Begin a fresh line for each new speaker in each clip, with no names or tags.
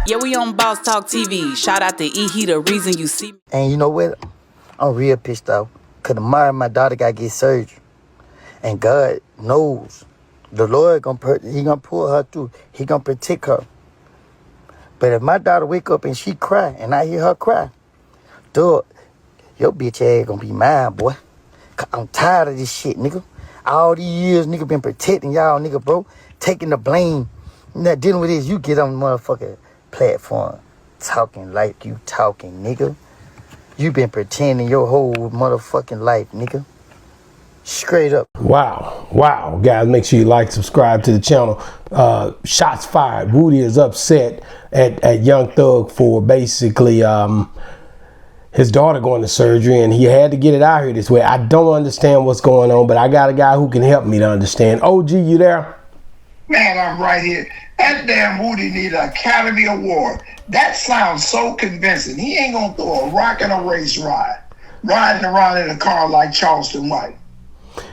Yeah, we on Boss Talk TV. Shout out to E. He the reason you see me.
And you know what? I'm real pissed off. Because tomorrow my daughter got to get surgery. And God knows the Lord he gonna pull her through. He gonna protect her. But if my daughter wake up and she cry and I hear her cry, dog, your bitch ass gonna be mine, boy. 'Cause I'm tired of this shit, nigga. All these years, nigga, been protecting y'all, nigga, bro. Taking the blame. Not dealing with this. You get on the motherfucking platform talking like you talking, nigga. You been pretending your whole motherfucking life, nigga. Straight up.
Wow. Guys, make sure you like, subscribe to the channel. Shots fired. Woody is upset at Young Thug for basically his daughter going to surgery, and he had to get it out here this way. I don't understand what's going on, but I got a guy who can help me to understand. OG, you there?
Man, I'm right here. That damn Woody need an Academy Award. That sounds so convincing. He ain't gonna throw a rock in a race ride, riding around in a car like Charleston White.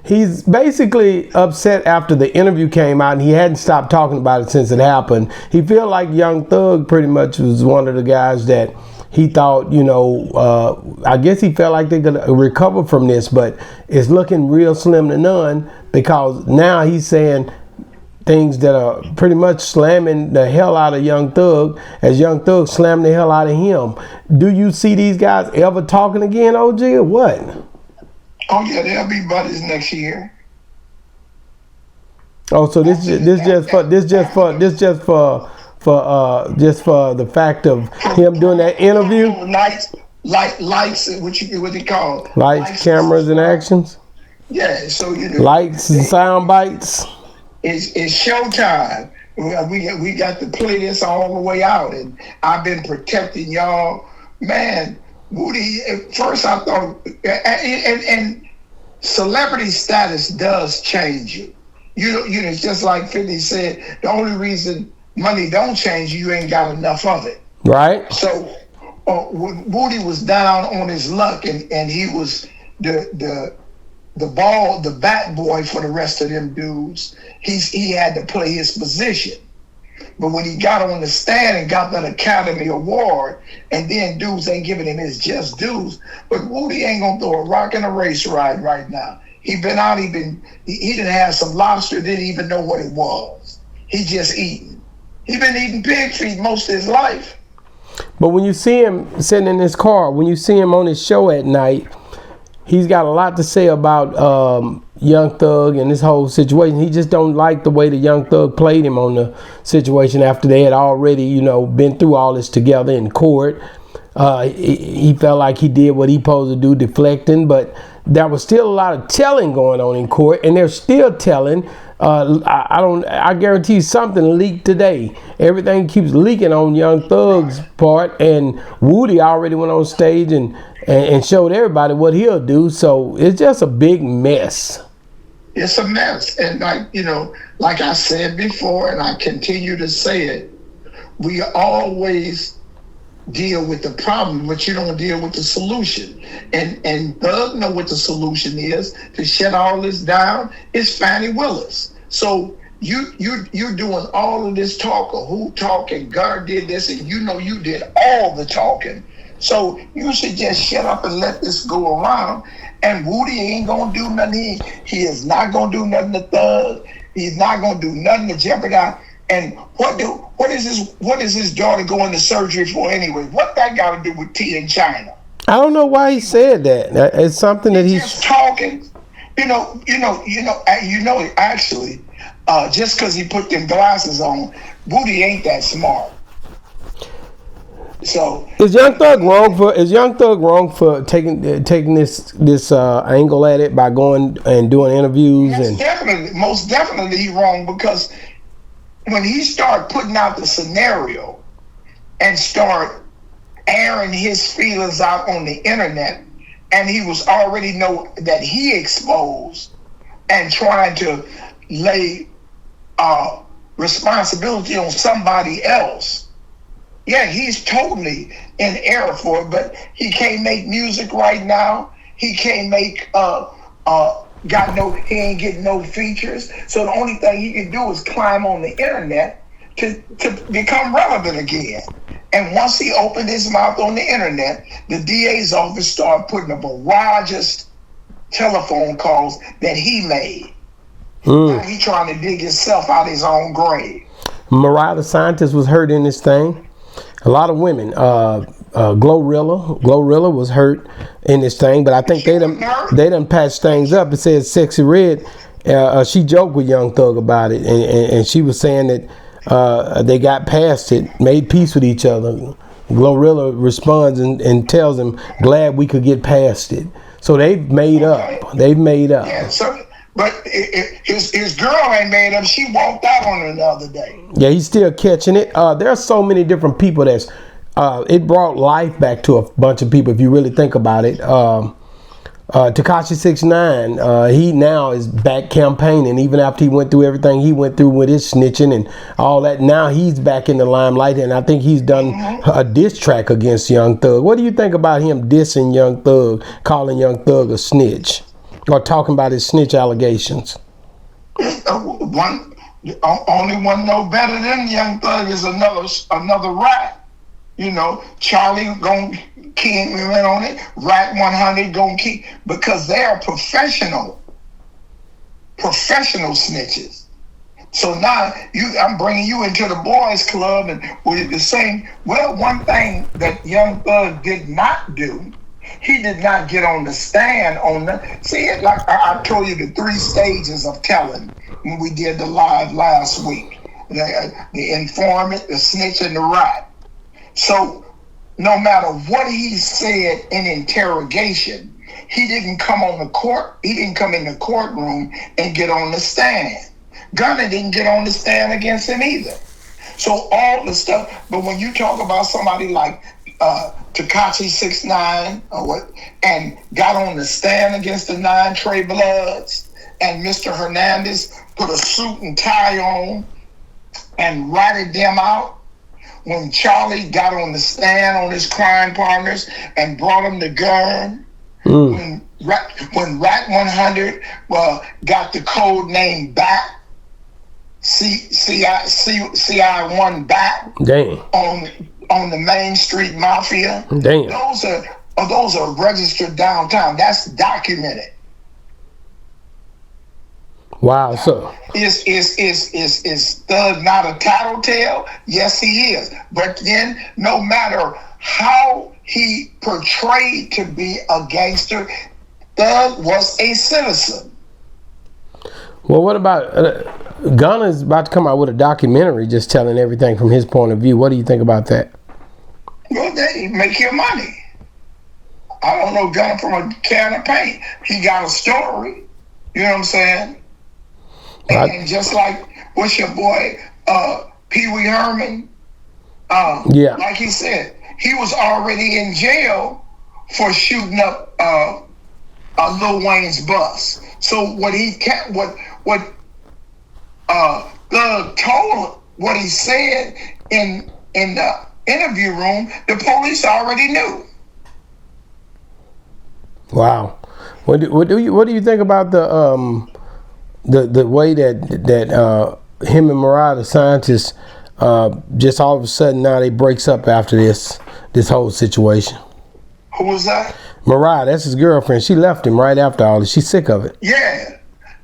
He's basically upset after the interview came out, and he hadn't stopped talking about it since it happened. He feel like Young Thug pretty much was one of the guys that he thought, I guess he felt like they could recover from this, but it's looking real slim to none, because now he's saying things that are pretty much slamming the hell out of Young Thug, as Young Thug slammed the hell out of him. Do you see these guys ever talking again, OG, or what?
Oh yeah, they'll be buddies next year.
Oh, so this just for the fact of him doing that interview.
Lights, what they call
lights, cameras, and actions.
Yeah, so
lights and sound bites.
It's showtime. We got to play this all the way out, and I've been protecting y'all, man. Woody, at first I thought, and celebrity status does change you. It's just like 50 said, the only reason money don't change you ain't got enough of it.
Right.
So when Woody was down on his luck, and he was the bat boy for the rest of them dudes, he had to play his position. But when he got on the stand and got that Academy Award, and then dudes ain't giving him his just dues, but Woody ain't gonna throw a rock in a race ride right now. He been out, he didn't have some lobster, didn't even know what it was. He just eating. He been eating pig feet most of his life.
But when you see him sitting in his car, when you see him on his show at night, he's got a lot to say about Young Thug and this whole situation. He just don't like the way the Young Thug played him on the situation after they had already, been through all this together in court. He felt like he did what he supposed to do, deflecting, but there was still a lot of telling going on in court, and they're still telling. I guarantee you something leaked today. Everything keeps leaking on Young Thug's part, and Woody already went on stage and showed everybody what he'll do. So it's just a big mess.
It's a mess. And like I said before, and I continue to say it, we always deal with the problem, but you don't deal with the solution. And Thug know what the solution is to shut all this down. It's Fannie Willis. So you're doing all of this talk of who talking, God did this, and you did all the talking. So you should just shut up and let this go around. And Woody ain't gonna do nothing. He is not gonna do nothing to Thug. He's not gonna do nothing to jeopardize. And what is his daughter going to surgery for anyway? What that got to do with tea in China?
I don't know why he said that. It's something that he's
just talking. Actually, just because he put them glasses on, Woody ain't that smart. So
is Young Thug wrong for taking this angle at it by going and doing interviews?
Most definitely he wrong, because when he started putting out the scenario and start airing his feelings out on the internet, and he was already know that he exposed and trying to lay responsibility on somebody else. Yeah, he's totally in error for it, but he can't make music right now. He can't make he ain't getting no features. So the only thing he can do is climb on the internet to become relevant again. And once he opened his mouth on the internet, the DA's office started putting a barrage of telephone calls that he made. Now he trying to dig himself out of his own grave.
Mariah the Scientist was hurt in this thing. A lot of women. Glorilla was hurt in this thing, but I think they done patched things up. It says Sexy Red. She joked with Young Thug about it, and she was saying that they got past it, made peace with each other. Glorilla responds and tells him, "Glad we could get past it." So they've made up. They've made up.
Yeah. So, but his girl ain't made up. She walked out on her the other day.
Yeah, he's still catching it. There are so many different people that's. It brought life back to a bunch of people if you really think about it. Tekashi 6ix9ine, he now is back campaigning even after he went through everything he went through with his snitching and all that. Now he's back in the limelight, and I think he's done a diss track against Young Thug. What do you think about him dissing Young Thug, calling Young Thug a snitch, or talking about his snitch allegations?
Only one know better than Young Thug is another rat. You know, Charlie gonna key in on it. Rat 100 gonna key, because they are professional snitches. So now I'm bringing you into the boys club, and with the same. Well, one thing that Young Thug did not do, he did not get on the stand on the. See it like I told you the 3 stages of telling when we did the live last week: the informant, the snitch, and the rat. So no matter what he said in interrogation, he didn't come on the court. He didn't come in the courtroom and get on the stand. Gunna didn't get on the stand against him either. So all the stuff. But when you talk about somebody like Tekashi 6ix9ine or what, and got on the stand against the 9 Trey Bloods, and Mr. Hernandez put a suit and tie on and ratted them out. When Charlie got on the stand on his crime partners and brought him the gun, when Rat 100 got the code name back, CI1 back,
damn,
on the Main Street Mafia,
damn,
those are registered downtown. That's documented.
Wow, so
is Thug not a tattletale? Yes, he is. But then, no matter how he portrayed to be a gangster, Thug was a citizen.
Well, what about Gunna is about to come out with a documentary just telling everything from his point of view. What do you think about that?
Well, they make your money. I don't know Gunna from a can of paint. He got a story. You know what I'm saying? And just like what's your boy Pee Wee Herman, like he said, he was already in jail for shooting up Lil Wayne's bus. So what Thug told, what he said in the interview room, the police already knew. Wow.
What do you think about the way that him and Mariah the Scientist just all of a sudden now they breaks up after this whole situation?
Who was that?
Mariah, that's his girlfriend. She left him right after all this. She's sick of it.
Yeah.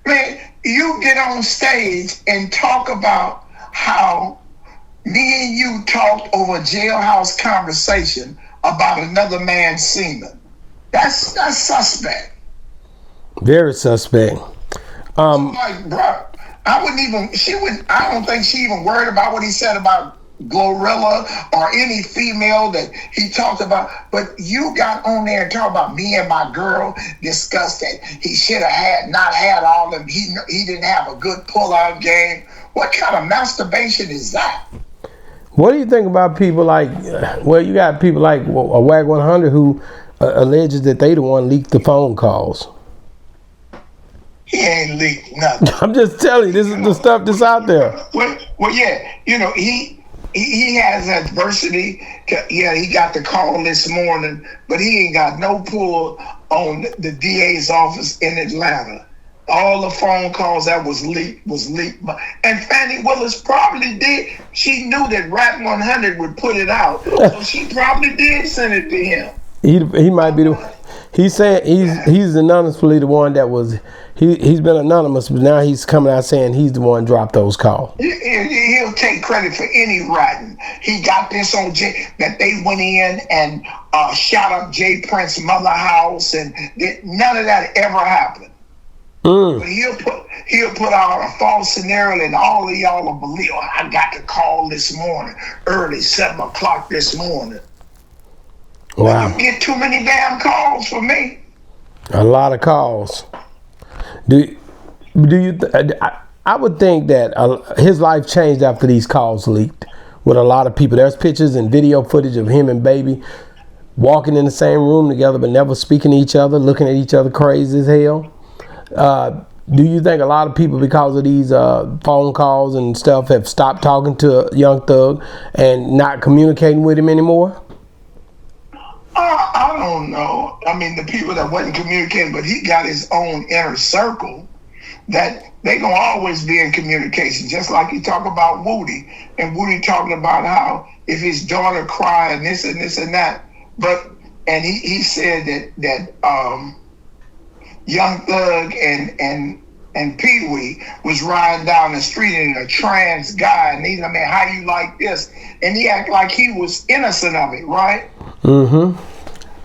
Man, you get on stage and talk about how me and you talked over a jailhouse conversation about another man's semen. That's suspect.
Very suspect.
Like, bro, I don't think she even worried about what he said about Glorilla or any female that he talked about. But you got on there and talk about me and my girl discussed that he should have not had all of them. He didn't have a good pull-out game. What kind of masturbation is that?
What do you think about people like, well, you got people like WAG 100 who alleges that they the one leaked the phone calls?
He ain't leaked nothing.
I'm just telling you, this is the stuff that's out there.
Well, yeah, you know, he has adversity. He got the call this morning, but he ain't got no pull on the DA's office in Atlanta. All the phone calls that was leaked. And Fannie Willis probably did. She knew that Rat 100 would put it out. So she probably did send it to him.
He might be the. He's saying he's anonymously the one that was. He's been anonymous, but now he's coming out saying he's the one dropped those calls.
He'll take credit for any writing. He got this on that they went in and shot up Jay Prince's mother house, and none of that ever happened. But he'll put out a false scenario, and all of y'all will believe. Oh, I got the call this morning, early 7 o'clock this morning.
Wow!
You get too many damn calls for me.
A lot of calls. Do you? I would think that his life changed after these calls leaked. With a lot of people, there's pictures and video footage of him and Baby walking in the same room together, but never speaking to each other, looking at each other crazy as hell. Do you think a lot of people, because of these phone calls and stuff, have stopped talking to Young Thug and not communicating with him anymore?
I don't know. I mean, the people that wasn't communicating, but he got his own inner circle that they gonna always be in communication. Just like you talk about Woody, and Woody talking about how if his daughter cried and this and this and that, and he said that Young Thug and Pee Wee was riding down the street and a trans guy, and he's, I mean, how you like this? And he acted like he was innocent of it, right? Mm-hmm.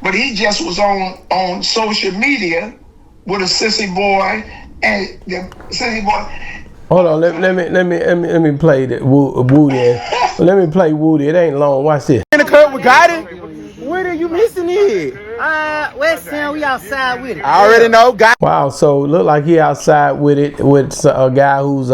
But he just was on social media with a sissy boy, and the sissy boy.
Hold on, let me play that Woody. Let me play Woody. It ain't long. Watch this.
In the curb, we got it. What are you missing it?
West Town, we outside with it.
I already know.
Wow, so look like he outside with it with a guy who's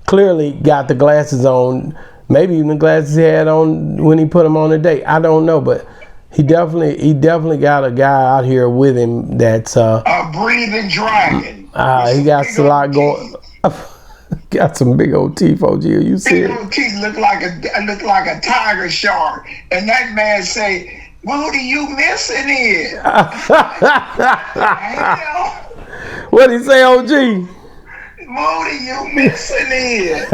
clearly got the glasses on. Maybe even the glasses he had on when he put them on a date. I don't know, but he definitely got a guy out here with him that's
a breathing dragon.
He got a lot going. Got some big old teeth, OG. You see it?
Big old teeth look like a tiger shark, and that man say, "What are you missing here?"
What did he say, OG?
What are you missing here?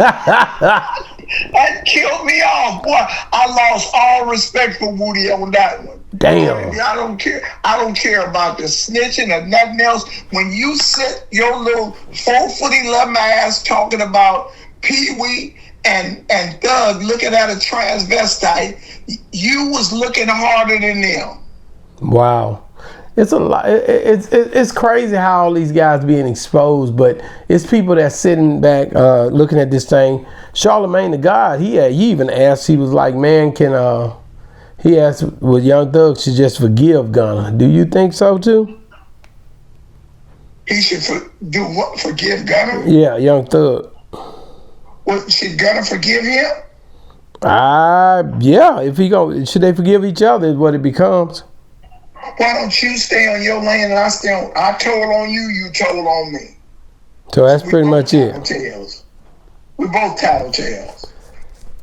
That killed me off, boy. I lost all respect for Woody on that one.
Damn.
I don't care. I don't care about the snitching or nothing else. When you sit your little 4'11" ass talking about Pee Wee and Thug looking at a transvestite, you was looking harder than them.
Wow. It's a lot. It's crazy how all these guys being exposed, but it's people that's sitting back looking at this thing. Charlemagne the God, he even asked. He was like, "Man, he asked, would Young Thug should just forgive Gunna? Do you think so too?"
He should do what? Forgive Gunna?
Yeah, Young Thug.
What, should Gunna forgive him?
Yeah. If should they forgive each other? Is what it becomes.
Why don't you stay on your lane and I stay on? I told on you, you told on me.
So that's pretty much it.
We both tattletales.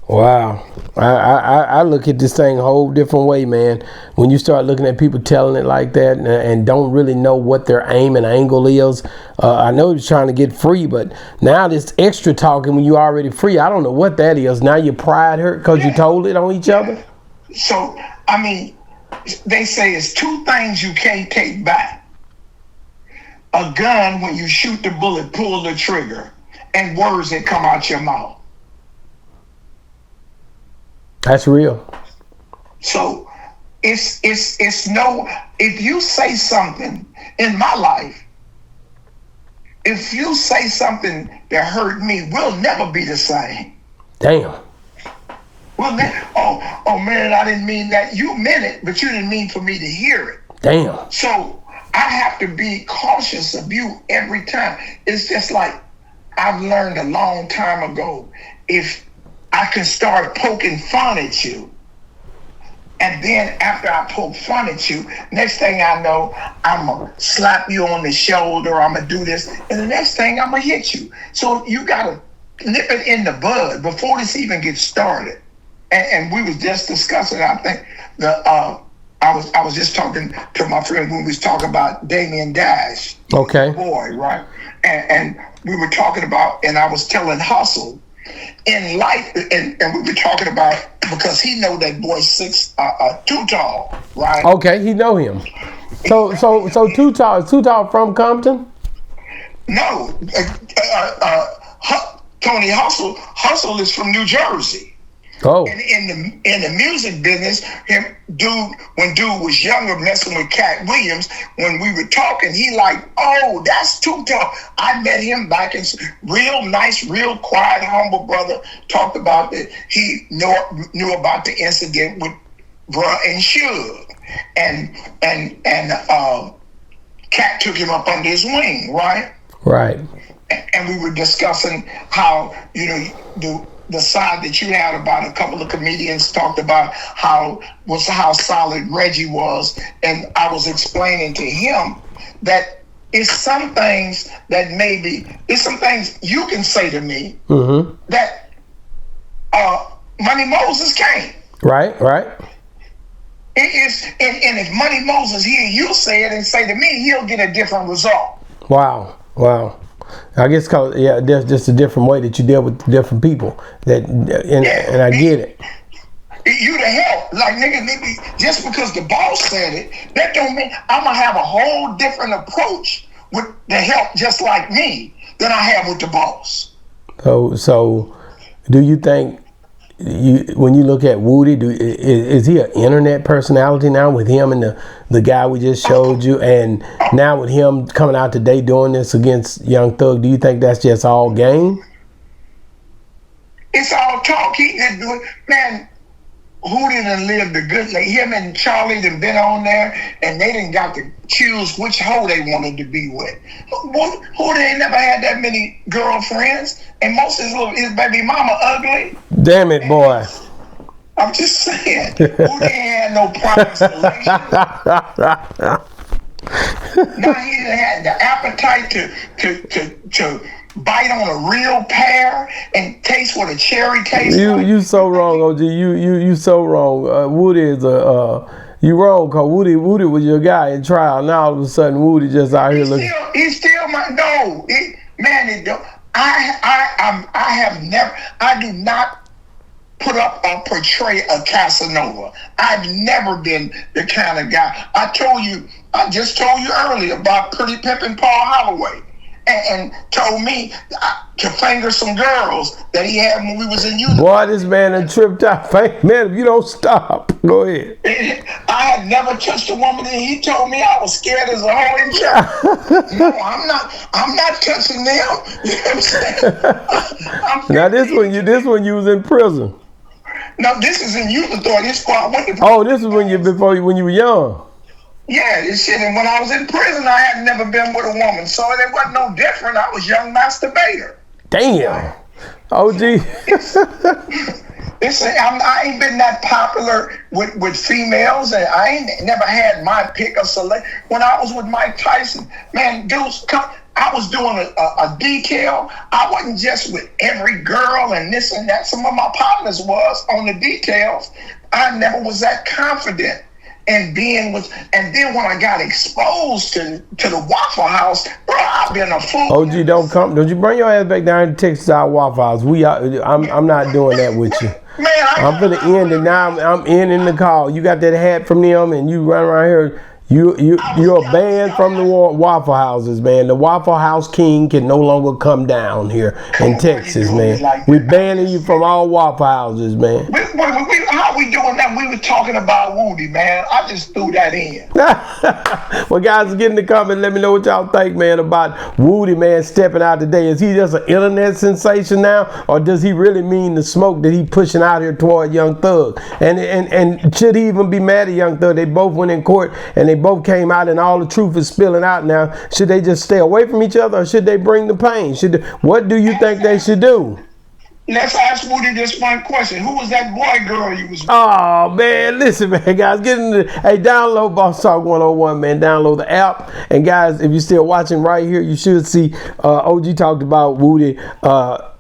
Wow. I look at this thing a whole different way, man. When you start looking at people telling it like that and don't really know what their aim and angle is. I know he's trying to get free, but now this extra talking when you already free, I don't know what that is. Now your pride hurt because you told it on each other?
So, I mean, they say it's two things you can't take back. A gun, when you shoot the bullet, pull the trigger, and words that come out your mouth.
That's real.
So it's no, if you say something in my life, if you say something that hurt me, we'll never be the same.
Damn.
Well, oh man, I didn't mean that. You meant it, but you didn't mean for me to hear it.
Damn.
So I have to be cautious of you every time. It's just like I've learned a long time ago. If I can start poking fun at you, and then after I poke fun at you, next thing I know, I'm going to slap you on the shoulder, I'm going to do this, and the next thing I'm going to hit you. So you got to nip it in the bud before this even gets started. And we was just discussing, I think, I was just talking to my friend when we was talking about Damien Dash.
Okay.
Boy, right? and we were talking about, and I was telling Hustle in life, and we were talking about, because he know that boy 6'2" tall, right?
Okay, he know him. So Too Tall from Compton?
No, Tony Hustle is from New Jersey.
Oh.
And in the music business, when dude was younger, messing with Cat Williams, when we were talking, he like, oh, that's Too Tall. I met him back in real nice, real quiet, humble brother. Talked about that. He knew about the incident with Bruh and Suge, and Cat took him up under his wing, right?
Right.
And we were discussing how, the side that you had about a couple of comedians talked about how solid Reggie was. And I was explaining to him that it's some things you can say to me that Money Moses can't.
Right.
It is, and if Money Moses hear you say it and say to me, he'll get a different result.
Wow. I guess there's just a different way that you deal with different people. And I get it.
You the help, like nigga, just because the boss said it, that don't mean I'm gonna have a whole different approach with the help, just like me, than I have with the boss.
So do you think when you look at Woody, is he an internet personality now with him and the guy we just showed you, and now with him coming out today doing this against Young Thug, do you think that's just all game?
It's all talk. He didn't do it, man. Hootie done lived a good life. Him and Charlie done been on there, and they done got to choose which hoe they wanted to be with. Hootie ain't never had that many girlfriends, and most of his baby mama ugly.
Damn it, boy.
I'm just saying. Hootie ain't had no proper selection. Now he done had the appetite to bite on a real pear and taste what a cherry tastes like.
You so wrong, OG. You so wrong. Woody is you wrong, cause Woody was your guy in trial. Now all of a sudden Woody just out here looking.
He's still my no. I do not put up or portray a Casanova. I've never been the kind of guy. I just told you earlier about Pretty Pimpin' Paul Holloway. And told me to finger some girls that he had when we was in youth.
Boy, this man done tripped out. Man, if you don't stop, go ahead.
I had never touched a woman, and he told me I was scared as a hoe in church. No, I'm not touching them. You know what I'm saying?
Now this one you was in prison.
No, this is in youth authority. This is why I went to prison.
Oh, this is when you were young.
Yeah, this shit. And when I was in prison, I had never been with a woman, so it wasn't no different. I was young masturbator.
Damn. OG.
I ain't been that popular with females, and I ain't never had my pick of select. When I was with Mike Tyson, man, dudes, I was doing a detail. I wasn't just with every girl and this and that. Some of my partners was on the details. I never was that confident. And then when I got exposed to the Waffle House, bro, I've been a fool.
OG, don't you bring your ass back down to Texas our Waffle House. I'm not doing that with you.
Man,
I'm finna end it now. I'm ending the call. You got that hat from them, and you run around here. You're banned from the Waffle Houses, man. The Waffle House King can no longer come down here in Texas, man. We're banning you from all Waffle Houses, man.
How we doing that? We were talking about Woody, man. I just threw that in.
Well, guys, get in the comments. Let me know what y'all think, man, about Woody, man, stepping out today. Is he just an internet sensation now, or does he really mean the smoke that he pushing out here toward Young Thug? And should he even be mad at Young Thug? They both went in court, and they both came out, and all the truth is spilling out now. Should they just stay away from each other, or should they bring the pain? What do you think they should do?
Let's ask Woody this one question. Who was that boy girl you was with?
Oh, man, listen, man, guys, download Boss Talk 101, man. Download the app. And, guys, if you're still watching right here, you should see OG talked about Woody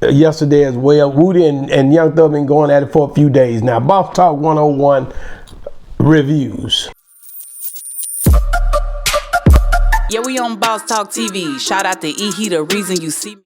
yesterday as well. Woody and Young Thug been going at it for a few days now. Boss Talk 101 reviews.
Yeah, we on Boss Talk TV. Shout out to E. He the reason you see me.